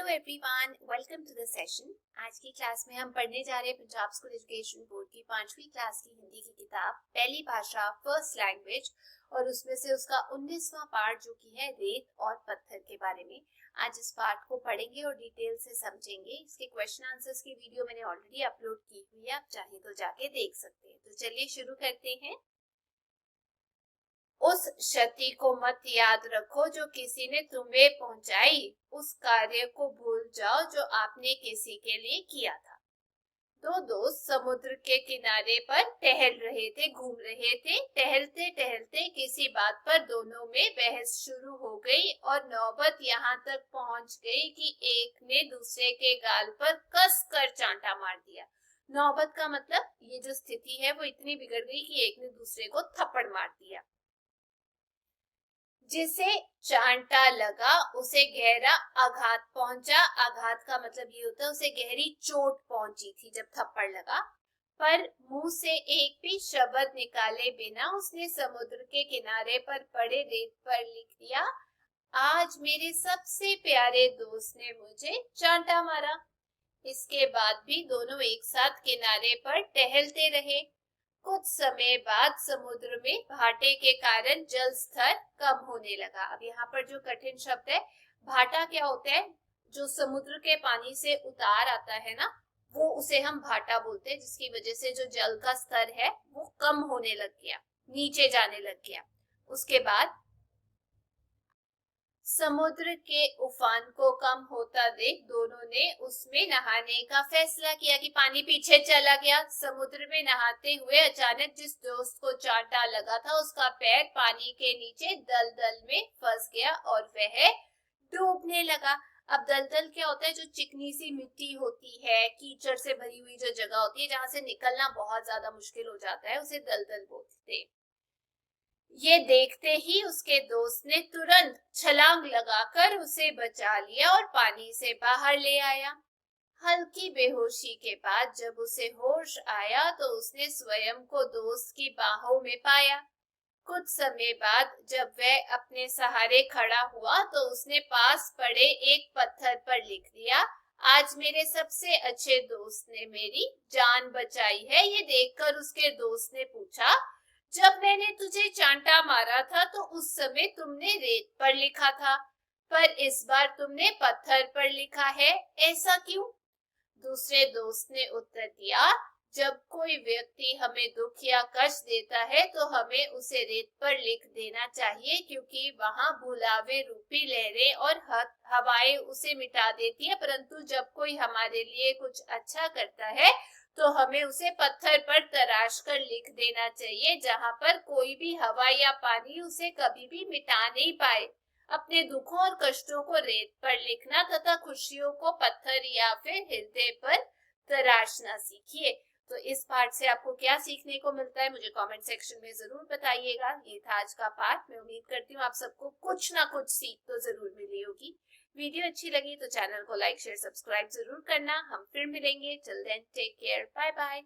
Hello everyone, welcome to the session. आज की class में हम पढ़ने जा रहे हैं पंजाब स्कूल एजुकेशन बोर्ड की 5वीं क्लास की हिंदी की किताब पहली भाषा फर्स्ट लैंग्वेज, और उसमें से उसका 19वां पार्ट जो कि है रेत और पत्थर के बारे में। आज इस पार्ट को पढ़ेंगे और डिटेल से समझेंगे। इसके क्वेश्चन आंसर्स की वीडियो मैंने ऑलरेडी अपलोड की हुई है, आप चाहे तो जाके देख सकते हैं। तो चलिए शुरू करते हैं। उस क्षति को मत याद रखो जो किसी ने तुम्हें पहुंचाई, उस कार्य को भूल जाओ जो आपने किसी के लिए किया था। दो दोस्त समुद्र के किनारे पर टहल रहे थे, घूम रहे थे। टहलते टहलते किसी बात पर दोनों में बहस शुरू हो गई और नौबत यहाँ तक पहुंच गई कि एक ने दूसरे के गाल पर कस कर चांटा मार दिया। नौबत का मतलब ये जो स्थिति है वो इतनी बिगड़ गई कि एक ने दूसरे को थप्पड़ मार दिया। जिसे चांटा लगा उसे गहरा आघात पहुंचा। आघात का मतलब ये होता है उसे गहरी चोट पहुंची थी जब थप्पड़ लगा। पर मुंह से एक भी शब्द निकाले बिना उसने समुद्र के किनारे पर पड़े रेत पर लिख दिया, आज मेरे सबसे प्यारे दोस्त ने मुझे चांटा मारा। इसके बाद भी दोनों एक साथ किनारे पर टहलते रहे। कुछ समय बाद समुद्र में भाटे के कारण जल स्तर कम होने लगा। अब यहाँ पर जो कठिन शब्द है भाटा, क्या होता है? जो समुद्र के पानी से उतार आता है ना, वो उसे हम भाटा बोलते हैं, जिसकी वजह से जो जल का स्तर है वो कम होने लग गया, नीचे जाने लग गया। उसके बाद समुद्र के उफान को कम होता देख दोनों ने उसमें नहाने का फैसला किया कि पानी पीछे चला गया। समुद्र में नहाते हुए अचानक जिस दोस्त को चांटा लगा था उसका पैर पानी के नीचे दलदल में फंस गया और वह डूबने लगा। अब दलदल क्या होता है? जो चिकनी सी मिट्टी होती है, कीचड़ से भरी हुई जो जगह होती है जहां से निकलना बहुत ज्यादा मुश्किल हो जाता है, उसे दलदल बोलते हैं। ये देखते ही उसके दोस्त ने तुरंत छलांग लगाकर उसे बचा लिया और पानी से बाहर ले आया। हल्की बेहोशी के बाद जब उसे होश आया तो उसने स्वयं को दोस्त की बाहों में पाया। कुछ समय बाद जब वह अपने सहारे खड़ा हुआ तो उसने पास पड़े एक पत्थर पर लिख दिया, आज मेरे सबसे अच्छे दोस्त ने मेरी जान बचाई है। ये देखकर उसके दोस्त ने पूछा, जब मैंने तुझे चांटा मारा था तो उस समय तुमने रेत पर लिखा था, पर इस बार तुमने पत्थर पर लिखा है, ऐसा क्यों? दूसरे दोस्त ने उत्तर दिया, जब कोई व्यक्ति हमें दुख या कष्ट देता है तो हमें उसे रेत पर लिख देना चाहिए, क्योंकि वहां भुलावे रूपी लहरें और हवाएं उसे मिटा देती है। परंतु जब कोई हमारे लिए कुछ अच्छा करता है तो हमें उसे पत्थर पर तराश कर लिख देना चाहिए, जहां पर कोई भी हवा या पानी उसे कभी भी मिटा नहीं पाए। अपने दुखों और कष्टों को रेत पर लिखना तथा खुशियों को पत्थर या फिर हृदय पर तराशना सीखिए। तो इस पार्ट से आपको क्या सीखने को मिलता है मुझे कमेंट सेक्शन में जरूर बताइएगा। ये था आज का पार्ट। मैं उम्मीद करती हूँ आप सबको कुछ ना कुछ सीख तो जरूर मिली होगी। वीडियो अच्छी लगी तो चैनल को लाइक शेयर सब्सक्राइब जरूर करना। हम फिर मिलेंगे। Till then take care, bye bye.